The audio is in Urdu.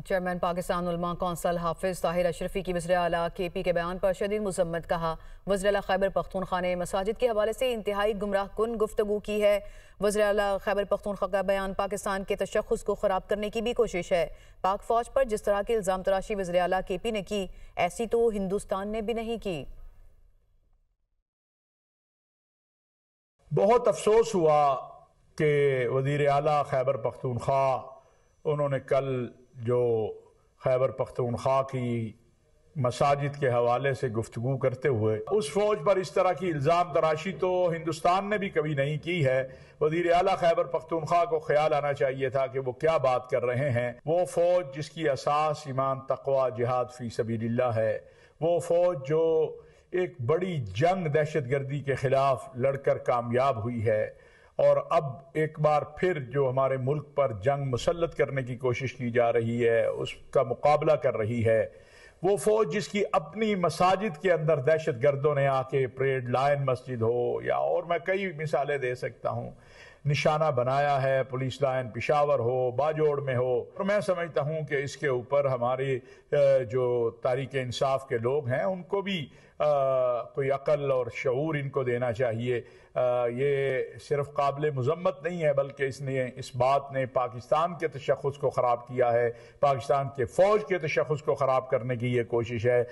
چیئرمین پاکستان علماء کونسل حافظ طاہر اشرفی کی وزیر اعلیٰ کے پی کے بیان پر شدید مذمت کہا۔ وزیر اعلیٰ خیبر پختونخوا نے مساجد کے حوالے سے انتہائی گمراہ کن گفتگو کی ہے۔ وزیر اعلیٰ خیبر پختونخوا کا بیان پاکستان کے تشخص کو خراب کرنے کی بھی کوشش ہے۔ پاک فوج پر جس طرح کی الزام تراشی وزیر اعلیٰ کے پی نے کی، ایسی تو ہندوستان نے بھی نہیں کی۔ بہت افسوس ہوا کہ وزیر اعلیٰ خیبر پختونخوا انہوں نے کل جو خیبر پختونخوا کی مساجد کے حوالے سے گفتگو کرتے ہوئے اس فوج پر اس طرح کی الزام تراشی تو ہندوستان نے بھی کبھی نہیں کی ہے۔ وزیر اعلیٰ خیبر پختونخوا کو خیال آنا چاہیے تھا کہ وہ کیا بات کر رہے ہیں۔ وہ فوج جس کی اساس ایمان، تقوی، جہاد فی سبیل اللہ ہے، وہ فوج جو ایک بڑی جنگ دہشت گردی کے خلاف لڑ کر کامیاب ہوئی ہے، اور اب ایک بار پھر جو ہمارے ملک پر جنگ مسلط کرنے کی کوشش کی جا رہی ہے، اس کا مقابلہ کر رہی ہے، وہ فوج جس کی اپنی مساجد کے اندر دہشت گردوں نے آ کے پریڈ لائن مسجد ہو یا اور میں کئی مثالیں دے سکتا ہوں، نشانہ بنایا ہے، پولیس لائن پشاور ہو، باجوڑ میں ہو، اور میں سمجھتا ہوں کہ اس کے اوپر ہمارے جو تحریک انصاف کے لوگ ہیں ان کو بھی کوئی عقل اور شعور ان کو دینا چاہیے۔ یہ صرف قابل مذمت نہیں ہے، بلکہ اس بات نے پاکستان کے تشخص کو خراب کیا ہے، پاکستان کے فوج کے تشخص کو خراب کرنے کی یہ کوشش ہے۔